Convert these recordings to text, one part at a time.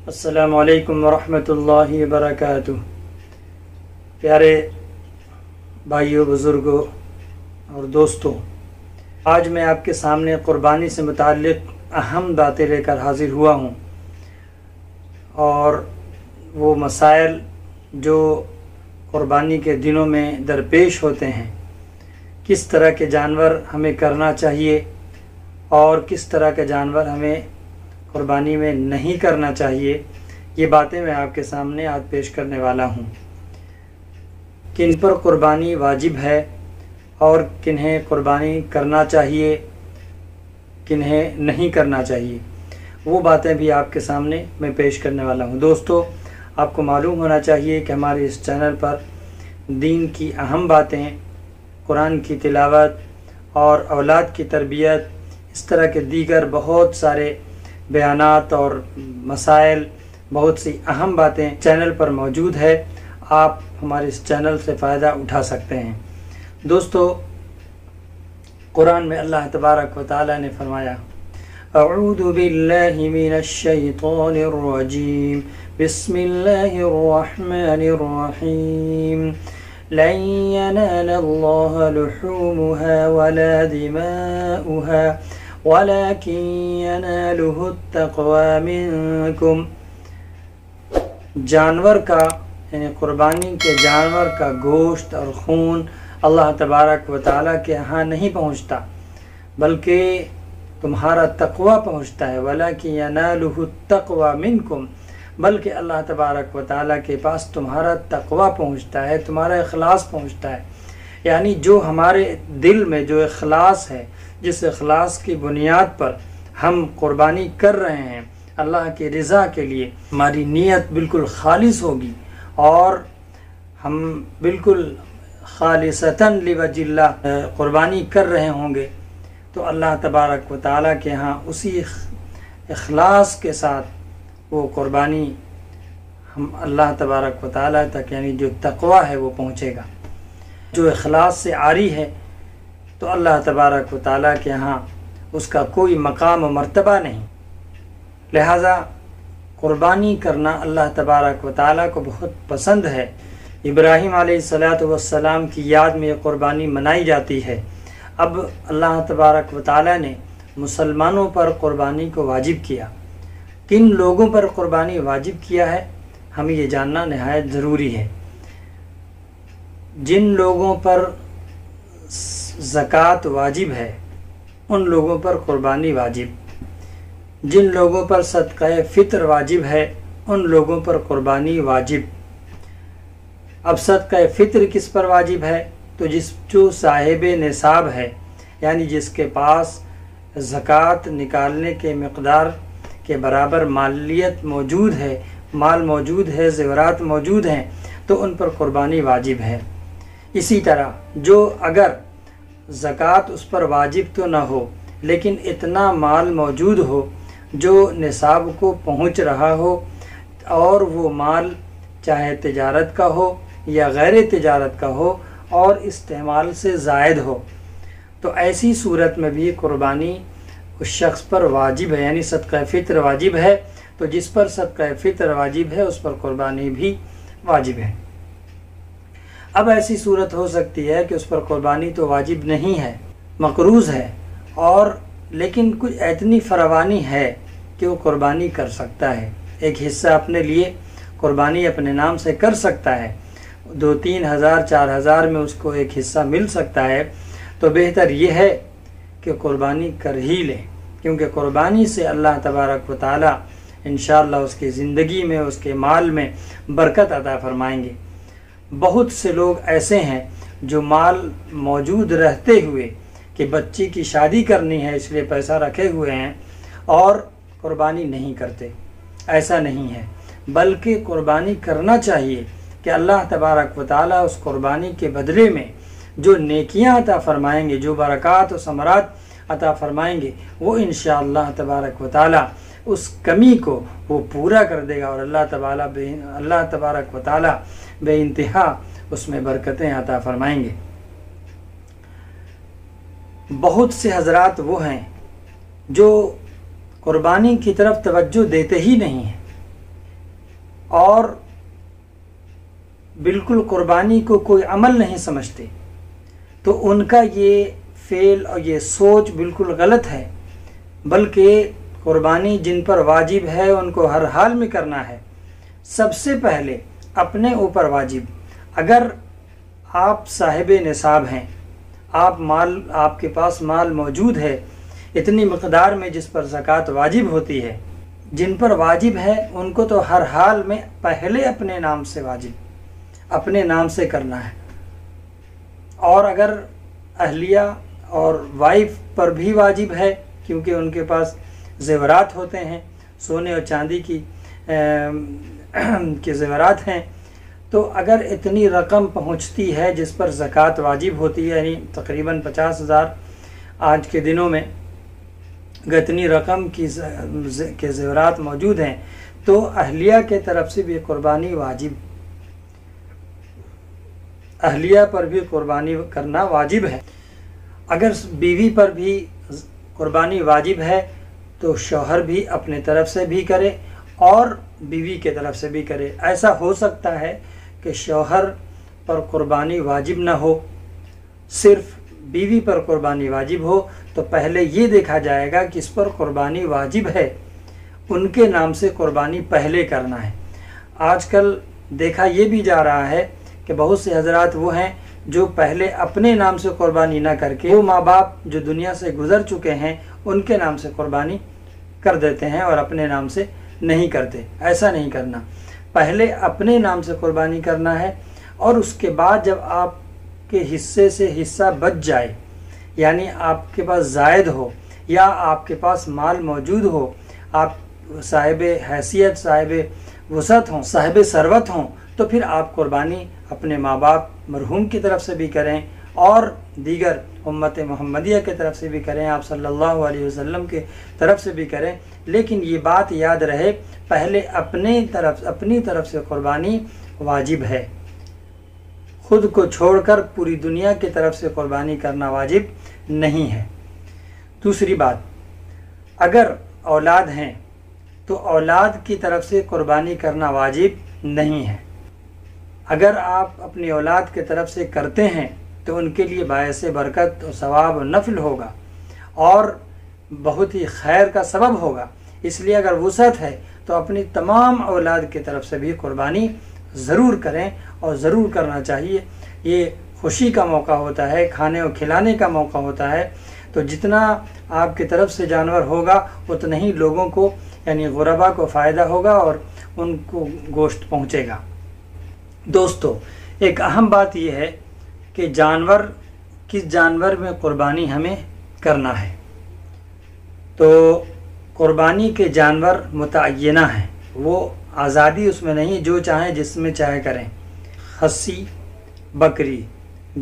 السلام علیکم ورحمۃ اللہ وبرکاتہ۔ پیارے بھائیوں، بزرگوں اور دوستوں، آج میں آپ کے سامنے قربانی سے متعلق اہم باتیں لے کر حاضر ہوا ہوں، اور وہ مسائل جو قربانی کے دنوں میں درپیش ہوتے ہیں، کس طرح کے جانور ہمیں کرنا چاہیے اور کس طرح کے جانور ہمیں قربانی میں نہیں کرنا چاہیے، یہ باتیں میں آپ کے سامنے آج پیش کرنے والا ہوں۔ کن پر قربانی واجب ہے اور کنہیں قربانی کرنا چاہیے، کنہیں نہیں کرنا چاہیے، وہ باتیں بھی آپ کے سامنے میں پیش کرنے والا ہوں۔ دوستو، آپ کو معلوم ہونا چاہیے کہ ہمارے اس چینل پر دین کی اہم باتیں، قرآن کی تلاوت اور اولاد کی تربیت، اس طرح کے دیگر بہت سارے بیانات اور مسائل، بہت سی اہم باتیں چینل پر موجود ہے۔ آپ ہمارے اس چینل سے فائدہ اٹھا سکتے ہیں۔ دوستو، قرآن میں اللہ تبارک و تعالی نے فرمایا، اعوذ باللہ من الشیطان الرجیم، بسم اللہ الرحمن الرحیم، لن ينال الله لحومها ولا دماؤها وَلَكِنْ يَنَالُهُ التَّقْوَى مِنْكُمْ۔ جانور کا یعنی قربانی کے جانور کا گوشت اور خون اللہ تبارک و تعالیٰ کے ہاں نہیں پہنچتا، بلکہ تمہارا تقوی پہنچتا ہے۔ وَلَكِنْ يَنَالُهُ التَّقْوَى مِنْكُمْ، بلکہ اللہ تبارک و تعالیٰ کے پاس تمہارا تقوی پہنچتا ہے، تمہارا اخلاص پہنچتا ہے۔ یعنی جو ہمارے دل میں جو اخلاص ہے، جس اخلاص کی بنیاد پر ہم قربانی کر رہے ہیں، اللہ کی رضا کے لیے ہماری نیت بالکل خالص ہوگی اور ہم بالکل خالصتاً لوجہ اللہ قربانی کر رہے ہوں گے، تو اللہ تبارک و تعالیٰ کے ہاں اسی اخلاص کے ساتھ وہ قربانی ہم اللہ تبارک و تعالیٰ تک، یعنی جو تقوی ہے، وہ پہنچے گا۔ جو اخلاص سے عاری ہے تو اللہ تبارک و تعالیٰ کے ہاں اس کا کوئی مقام و مرتبہ نہیں، لہذا قربانی کرنا اللہ تبارک و تعالیٰ کو بہت پسند ہے۔ ابراہیم علیہ السلام کی یاد میں یہ قربانی منائی جاتی ہے۔ اب اللہ تبارک و تعالیٰ نے مسلمانوں پر قربانی کو واجب کیا۔ کن لوگوں پر قربانی واجب کیا ہے، ہمیں یہ جاننا نہایت ضروری ہے۔ جن لوگوں پر زکوٰۃ واجب ہے، ان لوگوں پر قربانی واجب۔ جن لوگوں پر صدقہ فطر واجب ہے، ان لوگوں پر قربانی واجب۔ اب صدقہ فطر کس پر واجب ہے؟ تو جو صاحب نصاب ہے، یعنی جس کے پاس زکوٰۃ نکالنے کے مقدار کے برابر مالیت موجود ہے، مال موجود ہے، زیورات موجود ہیں، تو ان پر قربانی واجب ہے۔ اسی طرح جو اگر زکوٰۃ اس پر واجب تو نہ ہو، لیکن اتنا مال موجود ہو جو نصاب کو پہنچ رہا ہو، اور وہ مال چاہے تجارت کا ہو یا غیر تجارت کا ہو اور استعمال سے زائد ہو، تو ایسی صورت میں بھی قربانی اس شخص پر واجب ہے، یعنی صدقہ فطر واجب ہے۔ تو جس پر صدقہ فطر واجب ہے، اس پر قربانی بھی واجب ہے۔ اب ایسی صورت ہو سکتی ہے کہ اس پر قربانی تو واجب نہیں ہے، مقروض ہے، اور لیکن کچھ اتنی فراوانی ہے کہ وہ قربانی کر سکتا ہے، ایک حصہ اپنے لیے قربانی اپنے نام سے کر سکتا ہے، 2-3 ہزار 4 ہزار میں اس کو ایک حصہ مل سکتا ہے، تو بہتر یہ ہے کہ قربانی کر ہی لے، کیونکہ قربانی سے اللہ تبارک و تعالی انشاءاللہ اس کی زندگی میں، اس کے مال میں برکت عطا فرمائیں گے۔ بہت سے لوگ ایسے ہیں جو مال موجود رہتے ہوئے کہ بچی کی شادی کرنی ہے اس لیے پیسہ رکھے ہوئے ہیں اور قربانی نہیں کرتے۔ ایسا نہیں ہے، بلکہ قربانی کرنا چاہیے کہ اللہ تبارک و تعالیٰ اس قربانی کے بدلے میں جو نیکیاں عطا فرمائیں گے، جو برکات و ثمرات عطا فرمائیں گے، وہ انشاءاللہ تبارک و تعالیٰ اس کمی کو وہ پورا کر دے گا، اور اللہ تبارک و تعالیٰ بے انتہا اس میں برکتیں عطا فرمائیں گے۔ بہت سے حضرات وہ ہیں جو قربانی کی طرف توجہ دیتے ہی نہیں ہیں، اور بالکل قربانی کو کوئی عمل نہیں سمجھتے، تو ان کا یہ فعل اور یہ سوچ بالکل غلط ہے، بلکہ قربانی جن پر واجب ہے ان کو ہر حال میں کرنا ہے۔ سب سے پہلے اپنے اوپر واجب، اگر آپ صاحب نصاب ہیں، آپ کے پاس مال موجود ہے اتنی مقدار میں جس پر زکوٰۃ واجب ہوتی ہے، جن پر واجب ہے ان کو تو ہر حال میں پہلے اپنے نام سے واجب، اپنے نام سے کرنا ہے۔ اور اگر اہلیہ اور وائف پر بھی واجب ہے، کیونکہ ان کے پاس زیورات ہوتے ہیں، سونے اور چاندی کے زیورات ہیں، تو اگر اتنی رقم پہنچتی ہے جس پر زکوٰۃ واجب ہوتی ہے، یعنی تقریباً 50,000 آج کے دنوں میں اگر اتنی رقم کے زیورات موجود ہیں تو اہلیہ کے طرف سے بھی قربانی واجب، اہلیہ پر بھی قربانی کرنا واجب ہے۔ اگر بیوی پر بھی قربانی واجب ہے تو شوہر بھی اپنے طرف سے بھی کرے اور بیوی کے طرف سے بھی کرے۔ ایسا ہو سکتا ہے کہ شوہر پر قربانی واجب نہ ہو، صرف بیوی پر قربانی واجب ہو، تو پہلے یہ دیکھا جائے گا کہ اس پر قربانی واجب ہے، ان کے نام سے قربانی پہلے کرنا ہے۔ آج کل دیکھا یہ بھی جا رہا ہے کہ بہت سے حضرات وہ ہیں جو پہلے اپنے نام سے قربانی نہ کر کے وہ ماں باپ جو دنیا سے گزر چکے ہیں ان کے نام سے قربانی کر دیتے ہیں اور اپنے نام سے نہیں کرتے۔ ایسا نہیں کرنا، پہلے اپنے نام سے قربانی کرنا ہے، اور اس کے بعد جب آپ کے حصے سے حصہ بچ جائے، یعنی آپ کے پاس زائد ہو یا آپ کے پاس مال موجود ہو، آپ صاحب حیثیت، صاحب وسعت ہوں، صاحب ثروت ہوں، تو پھر آپ قربانی اپنے ماں باپ مرحوم کی طرف سے بھی کریں اور دیگر امت محمدیہ کی طرف سے بھی کریں، آپ صلی اللہ علیہ وسلم کی طرف سے بھی کریں، لیکن یہ بات یاد رہے پہلے اپنی طرف سے قربانی واجب ہے، خود کو چھوڑ کر پوری دنیا کی طرف سے قربانی کرنا واجب نہیں ہے۔ دوسری بات، اگر اولاد ہیں تو اولاد کی طرف سے قربانی کرنا واجب نہیں ہے۔ اگر آپ اپنی اولاد کی طرف سے کرتے ہیں تو ان کے لیے باعث برکت و ثواب و نفل ہوگا اور بہت ہی خیر کا سبب ہوگا، اس لیے اگر وسعت ہے تو اپنی تمام اولاد کی طرف سے بھی قربانی ضرور کریں اور ضرور کرنا چاہیے۔ یہ خوشی کا موقع ہوتا ہے، کھانے اور کھلانے کا موقع ہوتا ہے، تو جتنا آپ کی طرف سے جانور ہوگا اتنا ہی لوگوں کو یعنی غربا کو فائدہ ہوگا اور ان کو گوشت پہنچے گا۔ دوستو، ایک اہم بات یہ ہے کہ کس جانور میں قربانی ہمیں کرنا ہے، تو قربانی کے جانور متعینہ ہیں، وہ آزادی اس میں نہیں، جو چاہیں جس میں چاہے کریں۔ خصی، بکری،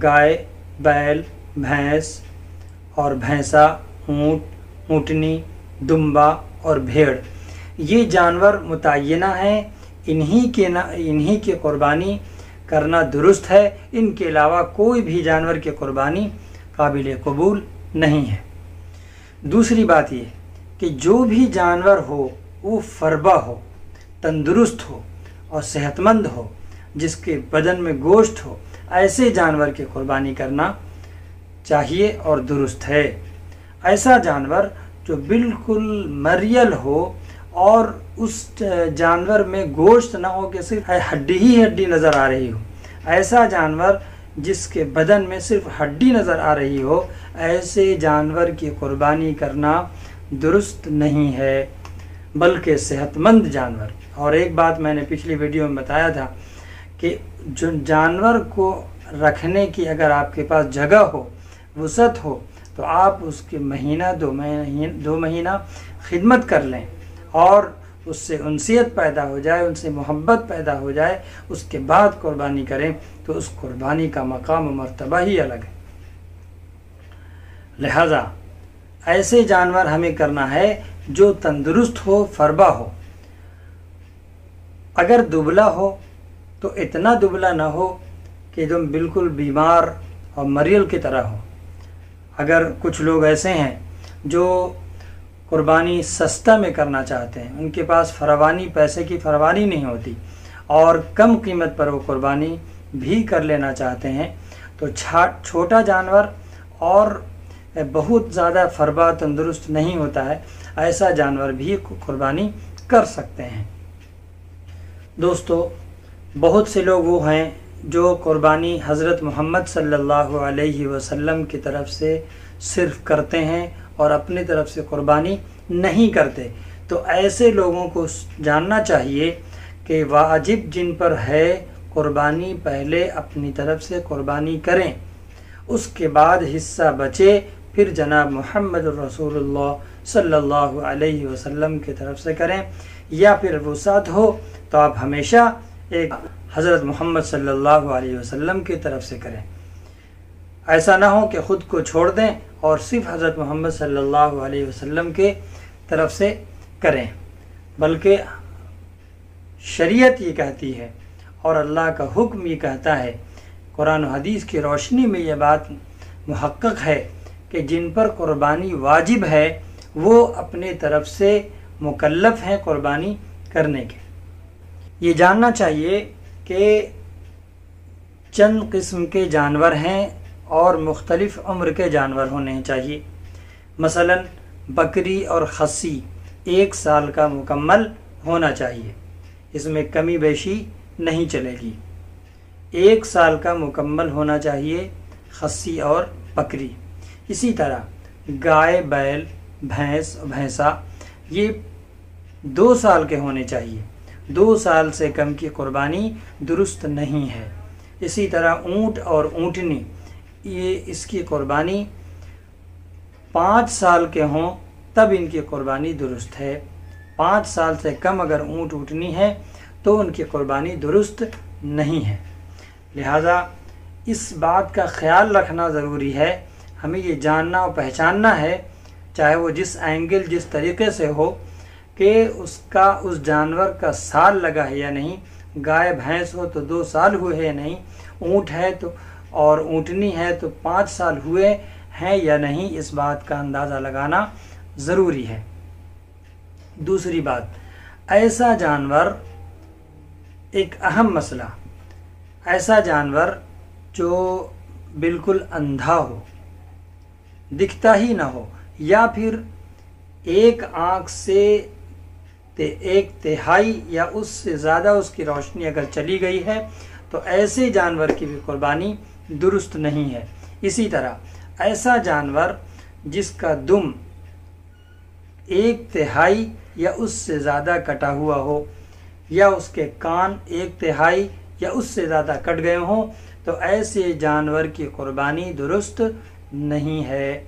گائے، بیل، بھینس اور بھینسا، اونٹ، اونٹنی، دمبا اور بھیڑ، یہ جانور متعینہ ہیں، انہی کی قربانی کرنا درست ہے، ان کے علاوہ کوئی بھی جانور کی قربانی قابل قبول نہیں ہے۔ دوسری بات یہ کہ جو بھی جانور ہو وہ فربا ہو، تندرست ہو اور صحت مند ہو، جس کے بدن میں گوشت ہو، ایسے جانور کی قربانی کرنا چاہیے اور درست ہے۔ ایسا جانور جو بالکل مریل ہو اور اس جانور میں گوشت نہ ہو کہ صرف ہڈی ہی ہڈی نظر آ رہی ہو، ایسا جانور جس کے بدن میں صرف ہڈی نظر آ رہی ہو، ایسے جانور کی قربانی کرنا درست نہیں ہے، بلکہ صحت مند جانور۔ اور ایک بات میں نے پچھلی ویڈیو میں بتایا تھا کہ جو جانور کو رکھنے کی اگر آپ کے پاس جگہ ہو، وسعت ہو، تو آپ اس کے دو مہینہ خدمت کر لیں اور اس سے انسیت پیدا ہو جائے، ان سے محبت پیدا ہو جائے، اس کے بعد قربانی کریں تو اس قربانی کا مقام و مرتبہ ہی الگ ہے۔ لہذا ایسے جانور ہمیں کرنا ہے جو تندرست ہو، فربا ہو۔ اگر دبلا ہو تو اتنا دبلا نہ ہو کہ تم بالکل بیمار اور مریل کی طرح ہو۔ اگر کچھ لوگ ایسے ہیں جو قربانی سستا میں کرنا چاہتے ہیں، ان کے پاس پیسے کی فراوانی نہیں ہوتی، اور کم قیمت پر وہ قربانی بھی کر لینا چاہتے ہیں تو چھوٹا جانور اور بہت زیادہ فربا تندرست نہیں ہوتا ہے، ایسا جانور بھی قربانی کر سکتے ہیں۔ دوستو، بہت سے لوگ وہ ہیں جو قربانی حضرت محمد صلی اللہ علیہ وسلم کی طرف سے صرف کرتے ہیں اور اپنی طرف سے قربانی نہیں کرتے، تو ایسے لوگوں کو جاننا چاہیے کہ واجب جن پر ہے قربانی پہلے اپنی طرف سے قربانی کریں، اس کے بعد حصہ بچے پھر جناب محمد رسول اللہ صلی اللہ علیہ وسلم کی طرف سے کریں، یا پھر وسعت ہو تو آپ ہمیشہ ایک حضرت محمد صلی اللہ علیہ وسلم کی طرف سے کریں۔ ایسا نہ ہو کہ خود کو چھوڑ دیں اور صرف حضرت محمد صلی اللہ علیہ وسلم کے طرف سے کریں، بلکہ شریعت یہ کہتی ہے اور اللہ کا حکم یہ کہتا ہے، قرآن و حدیث کی روشنی میں یہ بات محقق ہے کہ جن پر قربانی واجب ہے وہ اپنے طرف سے مکلف ہیں قربانی کرنے کے۔ یہ جاننا چاہیے کہ چند قسم کے جانور ہیں اور مختلف عمر کے جانور ہونے چاہیے۔ مثلا بکری اور خصی 1 سال کا مکمل ہونا چاہیے، اس میں کمی بیشی نہیں چلے گی۔ 1 سال کا مکمل ہونا چاہیے خصی اور بکری۔ اسی طرح گائے، بیل، بھینس، بھینسا یہ 2 سال کے ہونے چاہیے۔ 2 سال سے کم کی قربانی درست نہیں ہے۔ اسی طرح اونٹ اور اونٹنی، یہ اس کی قربانی 5 سال کے ہوں تب ان کی قربانی درست ہے۔ 5 سال سے کم اگر اونٹ اونٹنی ہے تو ان کی قربانی درست نہیں ہے۔ لہذا اس بات کا خیال رکھنا ضروری ہے، ہمیں یہ جاننا اور پہچاننا ہے، چاہے وہ جس اینگل جس طریقے سے ہو، کہ اس جانور کا سال لگا ہے یا نہیں۔ گائے بھینس ہو تو 2 سال ہوئے ہیں یا نہیں، اونٹ ہے تو اور اونٹنی ہے تو 5 سال ہوئے ہیں یا نہیں، اس بات کا اندازہ لگانا ضروری ہے۔ دوسری بات، ایسا جانور، ایک اہم مسئلہ، ایسا جانور جو بالکل اندھا ہو، دکھتا ہی نہ ہو، یا پھر ایک آنکھ سے 1/3 یا اس سے زیادہ اس کی روشنی اگر چلی گئی ہے تو ایسے جانور کی بھی قربانی درست نہیں ہے۔ اسی طرح ایسا جانور جس کا دم 1/3 یا اس سے زیادہ کٹا ہوا ہو، یا اس کے کان 1/3 یا اس سے زیادہ کٹ گئے ہوں، تو ایسے جانور کی قربانی درست نہیں ہے۔